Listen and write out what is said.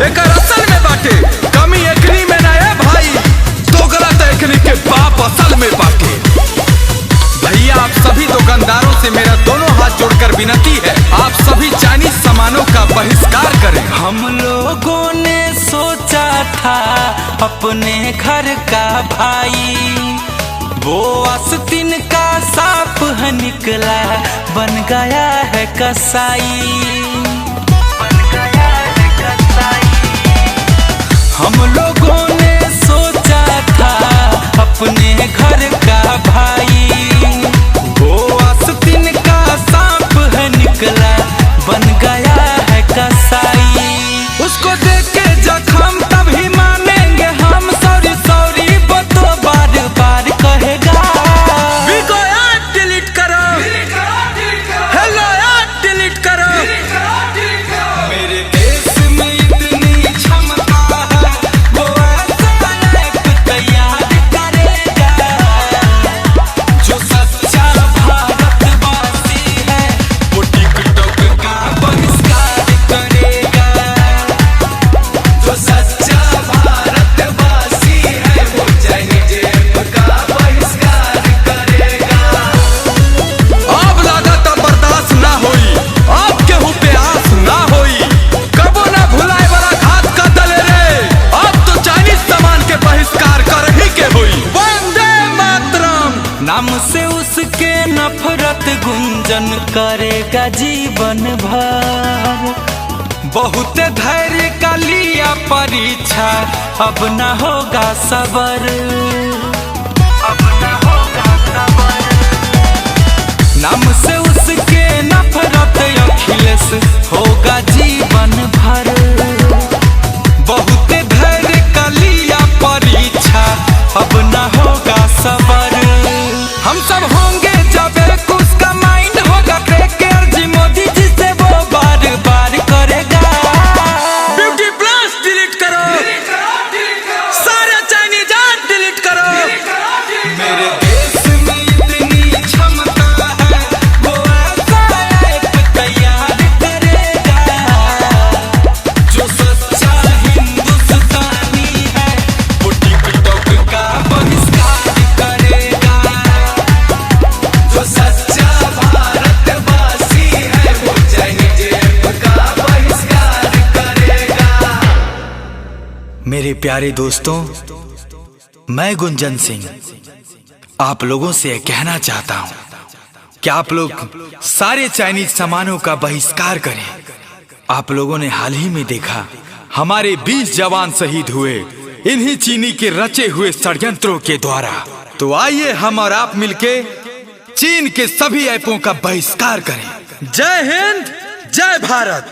एक असल में बाटे, कमी एकनी में ना है भाई, तो गलत एकनी के बाप असल में बाटे। भैया आप सभी दुकानदारों से मेरा दोनों हाथ जोड़कर विनती है, आप सभी चाइनीज सामानों का बहिष्कार करें। हम लोगों ने सोचा था अपने घर का भाई, वो आस्तीन का सांप है निकला, बन गया है कसाई, बन गया है कसाई। हम लोगों ने सोचा था अपने घर का भाई, वो आस्तीन का सांप है निकला, बन गया है कसाई। उसको देख के जख्म तभी मानेंगे हम, सॉरी सॉरी वो तो बार बार कहेगा। वीगो ऐप डिलीट करो, हेलो ऐप डिलीट करो। मेरे देश में इतनी क्षमता है, वो ऐसा ऐप तैयार करेगा, जो सच्चा भारतवासी है वो टिकटॉक का बहिष्कार करेगा, जो सच्चा भारतवासी है वो चाइनीज ऐप का बहिष्कार करेगा। अब लागत बर्दाश्त ना होई, अब केहू पे आस ना होई, कबो ना भुलाए वाला घात का दल रे, अब तो चाइनीज सामान के बहिष्कार कर ही के होई। वंदे मातरम। नाम से उसके नफरत गुंजन करेगा जीवन भर, बहुत धैर्य का लिया परीक्षा, अब न होगा सबर, अब न होगा सबर। नाम से उसके नफरत अखिलेश होगा जीवन भर, बहुत धैर्य का लिया परीक्षा, अब न होगा सबर। हम सब होंगे जब एक उसका माइंड होगा क्रैकर, जी मोदी जी से वो बार बार करेगा। ब्यूटी प्लस डिलीट करो, सारे चाइनीज ऐप डिलीट करो। मेरे देश में इतनी क्षमता है, वो ऐसा ऐप तैयार करेगा, जो सच्चा हिंदुस्तानी है वो टिकटॉक का बहिष्कार करेगा, जो सच्चा भारतवासी है वो चाइनीज ऐप का बहिष्कार करेगा। मेरे प्यारे दोस्तों, मैं गुंजन सिंह आप लोगों से कहना चाहता हूं कि आप लोग सारे चाइनीज सामानों का बहिष्कार करें। आप लोगों ने हाल ही में देखा हमारे 20 जवान शहीद हुए इन्हीं चीनी के रचे हुए षड्यंत्रों के द्वारा। तो आइए हम और आप मिलके चीन के सभी ऐपों का बहिष्कार करें। जय हिंद, जय भारत।